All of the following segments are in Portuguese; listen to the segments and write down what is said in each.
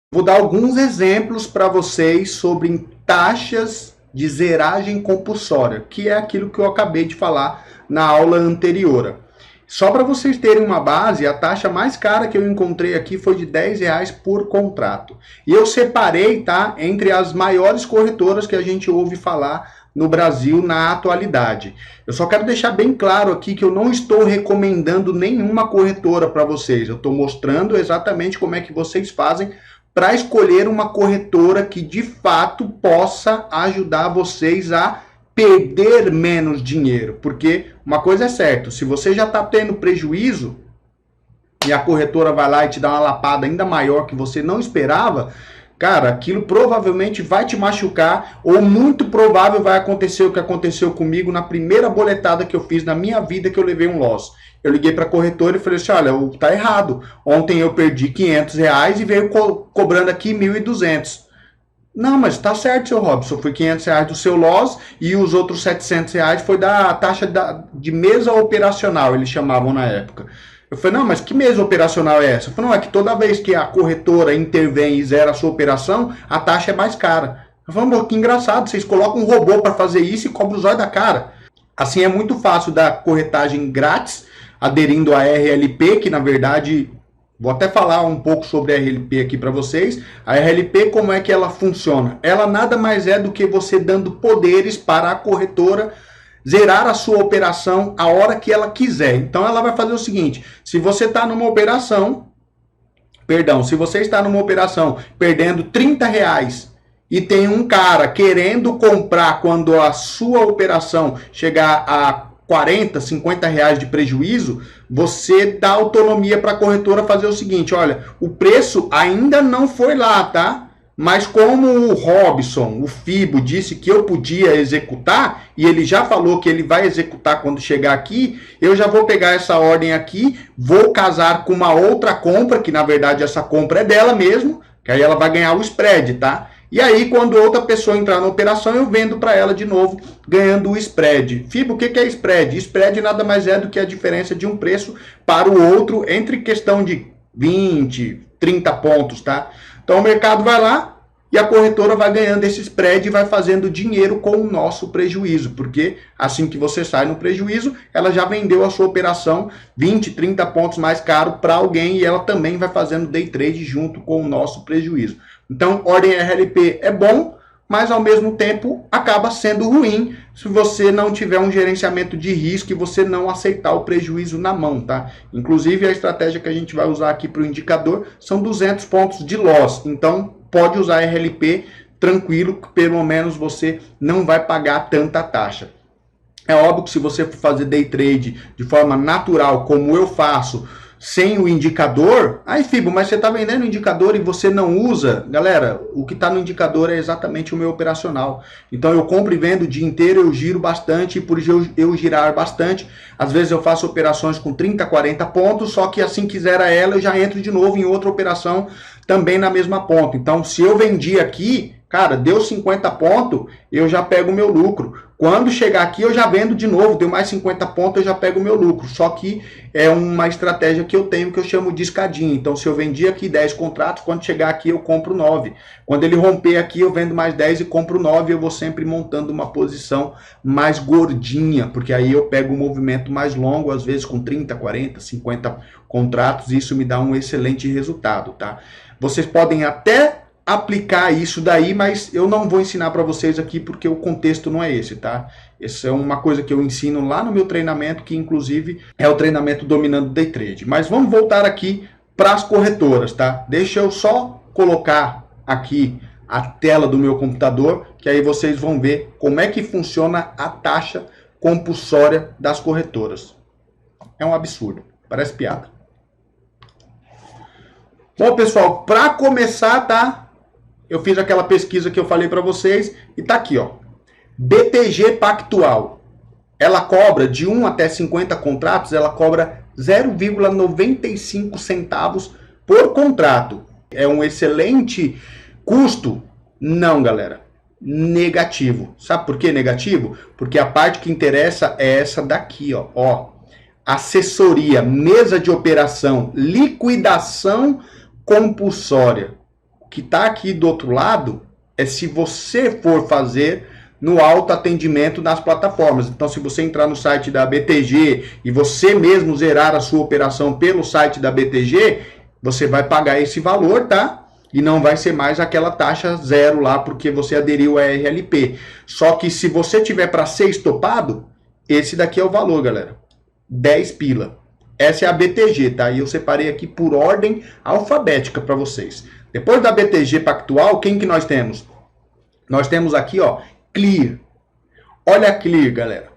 Vou dar alguns exemplos para vocês sobre taxas de zeragem compulsória, que é aquilo que eu acabei de falar na aula anterior. Só para vocês terem uma base, a taxa mais cara que eu encontrei aqui foi de R$10 por contrato. E eu separei, tá, entre as maiores corretoras que a gente ouve falar no Brasil na atualidade. Eu só quero deixar bem claro aqui que eu não estou recomendando nenhuma corretora para vocês. Eu estou mostrando exatamente como é que vocês fazem para escolher uma corretora que de fato possa ajudar vocês a perder menos dinheiro. Porque uma coisa é certa, se você já está tendo prejuízo e a corretora vai lá e te dá uma lapada ainda maior que você não esperava, cara, aquilo provavelmente vai te machucar, ou muito provável vai acontecer o que aconteceu comigo na primeira boletada que eu fiz na minha vida, que eu levei um loss. Eu liguei para a corretora e falei assim, olha, tá errado. Ontem eu perdi R$500 e veio cobrando aqui 1.200. Não, mas tá certo, seu Robson. Foi R$500 do seu loss e os outros R$700 foi da taxa de mesa operacional, eles chamavam na época. Eu falei, não, mas que mesa operacional é essa? Eu falei, não, é que toda vez que a corretora intervém e zera a sua operação, a taxa é mais cara. Eu falei, que engraçado, vocês colocam um robô para fazer isso e cobram os olhos da cara. Assim é muito fácil dar corretagem grátis, aderindo a RLP, que na verdade, vou até falar um pouco sobre a RLP aqui para vocês. A RLP, como é que ela funciona? Ela nada mais é do que você dando poderes para a corretora zerar a sua operação a hora que ela quiser. Então ela vai fazer o seguinte, se você está numa operação, se você está numa operação perdendo R$30 e tem um cara querendo comprar quando a sua operação chegar a R$40, R$50 de prejuízo, você dá autonomia para a corretora fazer o seguinte, olha, o preço ainda não foi lá, tá? Mas como o Robson, o Fibo, disse que eu podia executar, e ele já falou que ele vai executar quando chegar aqui, eu já vou pegar essa ordem aqui, vou casar com uma outra compra, que na verdade essa compra é dela mesmo, que aí ela vai ganhar o spread, tá? E aí, quando outra pessoa entrar na operação, eu vendo para ela de novo, ganhando o spread. Fibo, o que é spread? Spread nada mais é do que a diferença de um preço para o outro, entre questão de 20, 30 pontos, tá? Então, o mercado vai lá e a corretora vai ganhando esse spread e vai fazendo dinheiro com o nosso prejuízo, porque assim que você sai no prejuízo, ela já vendeu a sua operação 20, 30 pontos mais caro para alguém e ela também vai fazendo day trade junto com o nosso prejuízo. Então, ordem RLP é bom, mas ao mesmo tempo acaba sendo ruim se você não tiver um gerenciamento de risco e você não aceitar o prejuízo na mão, tá? Inclusive, a estratégia que a gente vai usar aqui para o indicador são 200 pontos de loss. Então, pode usar RLP tranquilo, que pelo menos você não vai pagar tanta taxa. É óbvio que se você for fazer day trade de forma natural, como eu faço, sem o indicador, aí Fibo, mas você está vendendo o indicador e você não usa? Galera, o que está no indicador é exatamente o meu operacional. Então eu compro e vendo o dia inteiro, eu giro bastante, e por eu girar bastante, às vezes eu faço operações com 30, 40 pontos, só que assim que zera ela, eu já entro de novo em outra operação, também na mesma ponta. Então se eu vendi aqui, cara, deu 50 pontos, eu já pego o meu lucro. Quando chegar aqui, eu já vendo de novo, deu mais 50 pontos, eu já pego o meu lucro. Só que é uma estratégia que eu tenho, que eu chamo de escadinha. Então, se eu vendi aqui 10 contratos, quando chegar aqui, eu compro 9. Quando ele romper aqui, eu vendo mais 10 e compro 9. Eu vou sempre montando uma posição mais gordinha, porque aí eu pego um movimento mais longo, às vezes com 30, 40, 50 contratos. E isso me dá um excelente resultado, tá? Vocês podem até aplicar isso daí, mas eu não vou ensinar para vocês aqui porque o contexto não é esse, tá? Essa é uma coisa que eu ensino lá no meu treinamento, que inclusive é o treinamento Dominando Day Trade. Mas vamos voltar aqui para as corretoras, tá? Deixa eu só colocar aqui a tela do meu computador, que aí vocês vão ver como é que funciona a taxa compulsória das corretoras. É um absurdo, parece piada. Bom, pessoal, para começar, tá? Eu fiz aquela pesquisa que eu falei para vocês e tá aqui, ó. BTG Pactual. Ela cobra de 1 até 50 contratos, ela cobra 0,95 centavos por contrato. É um excelente custo? Não, galera. Negativo. Sabe por que negativo? Porque a parte que interessa é essa daqui, ó. Assessoria, mesa de operação, liquidação compulsória. que está aqui do outro lado é se você for fazer no autoatendimento nas plataformas. Então, se você entrar no site da BTG e você mesmo zerar a sua operação pelo site da BTG, você vai pagar esse valor, tá? E não vai ser mais aquela taxa zero lá, porque você aderiu à RLP. Só que se você tiver para ser estopado, esse daqui é o valor, galera. 10 pila. Essa é a BTG, tá? E eu separei aqui por ordem alfabética para vocês. Depois da BTG Pactual, quem que nós temos? Nós temos aqui, ó, Clear. Olha a Clear, galera.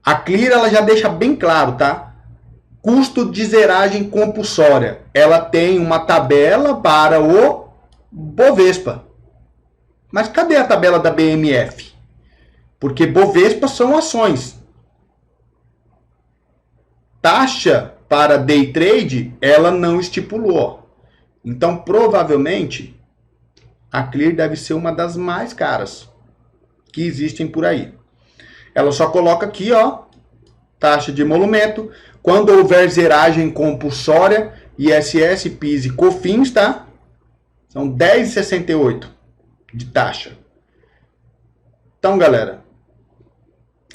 A Clear, ela já deixa bem claro, tá? Custo de zeragem compulsória. Ela tem uma tabela para o Bovespa. Mas cadê a tabela da BMF? Porque Bovespa são ações. Taxa para day trade, ela não estipulou. Então, provavelmente, a Clear deve ser uma das mais caras que existem por aí. Ela só coloca aqui, ó, taxa de emolumento. Quando houver zeragem compulsória, ISS, PIS e COFINS, tá? São R$10,68 de taxa. Então, galera,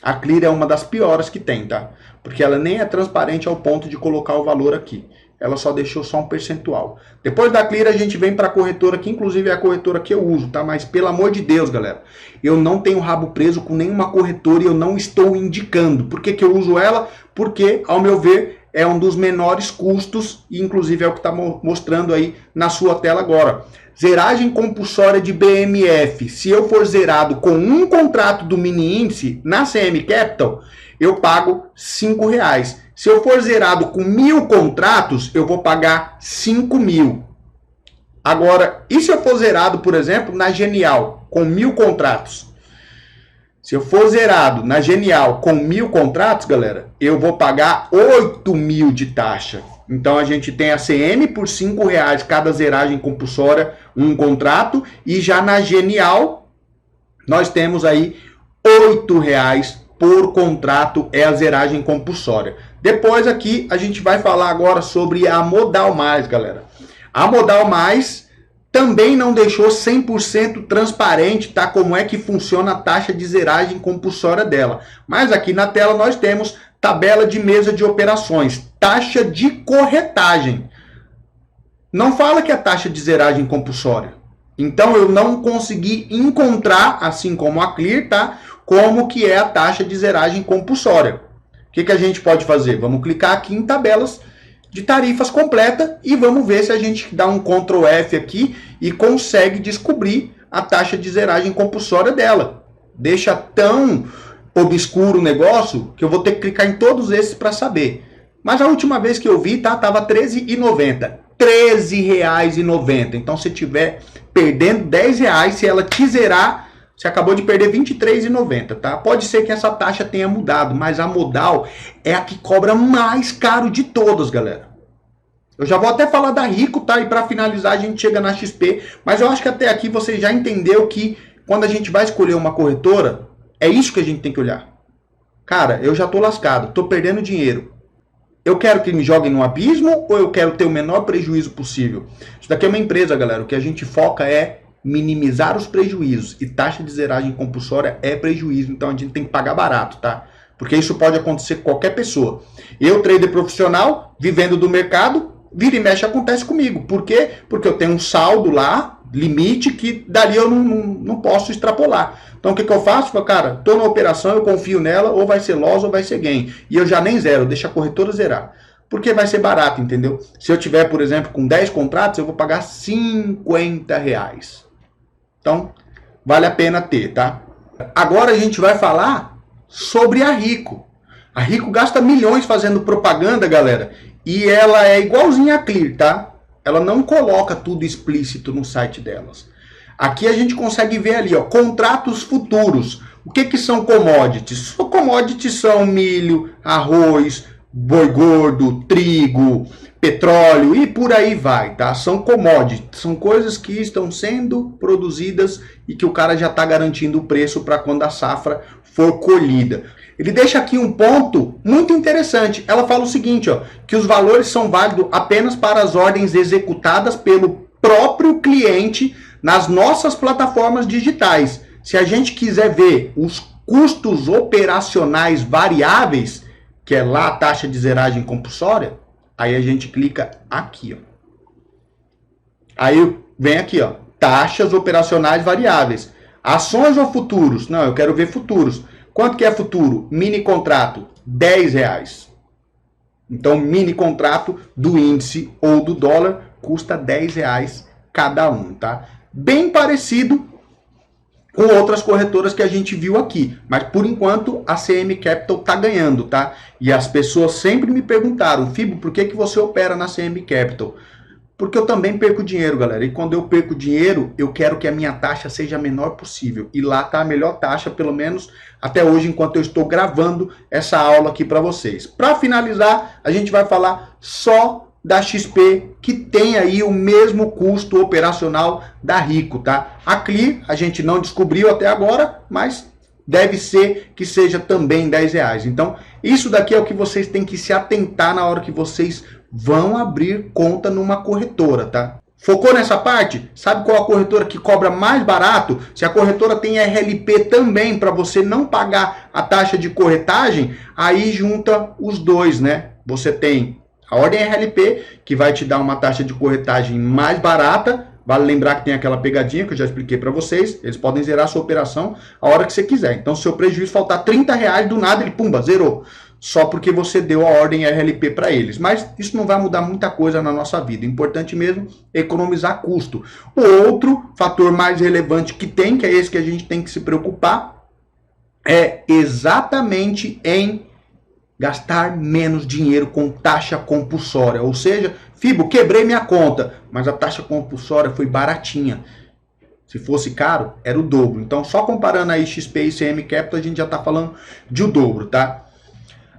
a Clear é uma das piores que tem, tá? Porque ela nem é transparente ao ponto de colocar o valor aqui. Ela só deixou só um percentual. Depois da Clear, a gente vem para a corretora, que inclusive é a corretora que eu uso, tá? Mas pelo amor de Deus, galera, eu não tenho rabo preso com nenhuma corretora e eu não estou indicando. Por que que eu uso ela? Porque, ao meu ver, é um dos menores custos e inclusive é o que está mostrando aí na sua tela agora. Zeragem compulsória de BMF. Se eu for zerado com um contrato do mini índice na CM Capital, eu pago R$5. Se eu for zerado com 1.000 contratos, eu vou pagar 5.000. Agora, e se eu for zerado, por exemplo, na Genial, com 1.000 contratos? Se eu for zerado na Genial com 1.000 contratos, galera, eu vou pagar 8.000 de taxa. Então, a gente tem a CM por R$5 cada zeragem compulsória, um contrato. E já na Genial, nós temos aí R$8 por contrato é a zeragem compulsória. Depois aqui a gente vai falar agora sobre a Modal Mais, galera. A Modal Mais também não deixou 100% transparente, tá? Como é que funciona a taxa de zeragem compulsória dela. Mas aqui na tela nós temos tabela de mesa de operações, taxa de corretagem. Não fala que é taxa de zeragem compulsória. Então eu não consegui encontrar, assim como a Clear, tá? Como que é a taxa de zeragem compulsória. O que que a gente pode fazer? Vamos clicar aqui em tabelas de tarifas completa e vamos ver se a gente dá um Ctrl F aqui e consegue descobrir a taxa de zeragem compulsória dela. Deixa tão obscuro o negócio que eu vou ter que clicar em todos esses para saber. Mas a última vez que eu vi, tá, tava R$13,90. R$13,90. Então, se tiver perdendo R$10, se ela te zerar, você acabou de perder R$23,90, tá? Pode ser que essa taxa tenha mudado, mas a Modal é a que cobra mais caro de todas, galera. Eu já vou até falar da Rico, tá? E para finalizar a gente chega na XP, mas eu acho que até aqui você já entendeu que quando a gente vai escolher uma corretora, é isso que a gente tem que olhar. Cara, eu já tô lascado, tô perdendo dinheiro. Eu quero que me joguem no abismo ou eu quero ter o menor prejuízo possível? Isso daqui é uma empresa, galera. O que a gente foca é minimizar os prejuízos. E taxa de zeragem compulsória é prejuízo. Então a gente tem que pagar barato, tá? Porque isso pode acontecer com qualquer pessoa. Eu, trader profissional, vivendo do mercado, vira e mexe acontece comigo. Por quê? Porque eu tenho um saldo lá, limite, que dali eu não posso extrapolar. Então o que que eu faço? Cara, tô na operação, eu confio nela, ou vai ser loss ou vai ser gain. E eu já nem zero, deixo a corretora zerar. Porque vai ser barato, entendeu? Se eu tiver, por exemplo, com 10 contratos, eu vou pagar R$50. Então, vale a pena ter, tá? Agora a gente vai falar sobre a Rico. A Rico gasta milhões fazendo propaganda, galera. E ela é igualzinha a Clear, tá? Ela não coloca tudo explícito no site delas. Aqui a gente consegue ver ali, ó, contratos futuros. O que que são commodities? Commodities são milho, arroz, boi gordo, trigo, petróleo e por aí vai, tá? São commodities, são coisas que estão sendo produzidas e que o cara já está garantindo o preço para quando a safra for colhida. Ele deixa aqui um ponto muito interessante. Ela fala o seguinte, ó, que os valores são válidos apenas para as ordens executadas pelo próprio cliente nas nossas plataformas digitais. Se a gente quiser ver os custos operacionais variáveis, que é lá a taxa de zeragem compulsória, aí a gente clica aqui, ó. Aí vem aqui, ó, taxas operacionais variáveis. Ações ou futuros? Não, eu quero ver futuros. Quanto que é futuro? Mini contrato, R$10. Então, mini contrato do índice ou do dólar custa R$10 cada um, tá? Bem parecido com outras corretoras que a gente viu aqui. Mas, por enquanto, a CM Capital tá ganhando, tá? E as pessoas sempre me perguntaram, Fibo, por que você opera na CM Capital? Porque eu também perco dinheiro, galera. E quando eu perco dinheiro, eu quero que a minha taxa seja a menor possível. E lá tá a melhor taxa, pelo menos até hoje, enquanto eu estou gravando essa aula aqui para vocês. Para finalizar, a gente vai falar só da XP, que tem aí o mesmo custo operacional da Rico, tá? A Clear, a gente não descobriu até agora, mas deve ser que seja também R$10. Então, isso daqui é o que vocês têm que se atentar na hora que vocês vão abrir conta numa corretora, tá? Focou nessa parte? Sabe qual a corretora que cobra mais barato? Se a corretora tem RLP também, para você não pagar a taxa de corretagem, aí junta os dois, né? Você tem a ordem RLP, que vai te dar uma taxa de corretagem mais barata. Vale lembrar que tem aquela pegadinha que eu já expliquei para vocês. Eles podem zerar a sua operação a hora que você quiser. Então, se o seu prejuízo faltar R$30, do nada ele, pumba, zerou. Só porque você deu a ordem RLP para eles. Mas isso não vai mudar muita coisa na nossa vida. O importante mesmo é economizar custo. O outro fator mais relevante que tem, que é esse que a gente tem que se preocupar, é exatamente em gastar menos dinheiro com taxa compulsória. Ou seja, Fibo, quebrei minha conta, mas a taxa compulsória foi baratinha. Se fosse caro, era o dobro. Então, só comparando aí XP e CM Capital, a gente já está falando de o dobro, tá?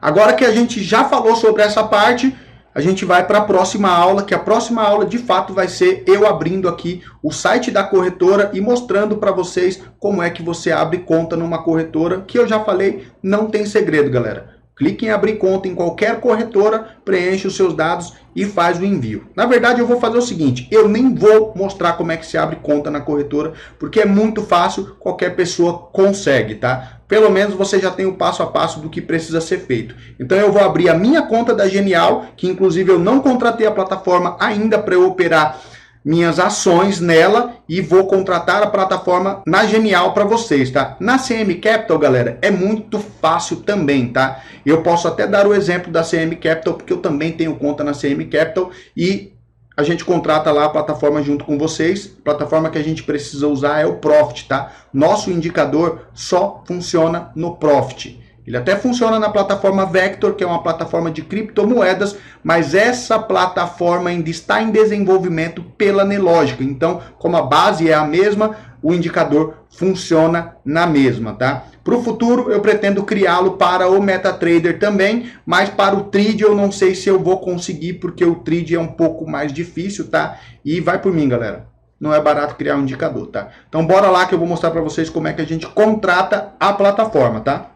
Agora que a gente já falou sobre essa parte, a gente vai para a próxima aula, que a próxima aula de fato vai ser eu abrindo aqui o site da corretora e mostrando para vocês como é que você abre conta numa corretora, que eu já falei, não tem segredo, galera. Clique em abrir conta em qualquer corretora, preenche os seus dados e faz o envio. Na verdade, eu vou fazer o seguinte, eu nem vou mostrar como é que se abre conta na corretora, porque é muito fácil, qualquer pessoa consegue, tá? Pelo menos você já tem o passo a passo do que precisa ser feito. Então eu vou abrir a minha conta da Genial, que inclusive eu não contratei a plataforma ainda para eu operar minhas ações nela e vou contratar a plataforma na Genial para vocês, tá? Na CM Capital, galera, é muito fácil também, tá? Eu posso até dar o exemplo da CM Capital, porque eu também tenho conta na CM Capital e a gente contrata lá a plataforma junto com vocês. A plataforma que a gente precisa usar é o Profit, tá? Nosso indicador só funciona no Profit. Ele até funciona na plataforma Vector, que é uma plataforma de criptomoedas, mas essa plataforma ainda está em desenvolvimento pela Nelogica. Então, como a base é a mesma, o indicador funciona na mesma, tá? Para o futuro, eu pretendo criá-lo para o MetaTrader também, mas para o Trade eu não sei se eu vou conseguir, porque o Trade é um pouco mais difícil, tá? E vai por mim, galera. Não é barato criar um indicador, tá? Então, bora lá que eu vou mostrar para vocês como é que a gente contrata a plataforma, tá?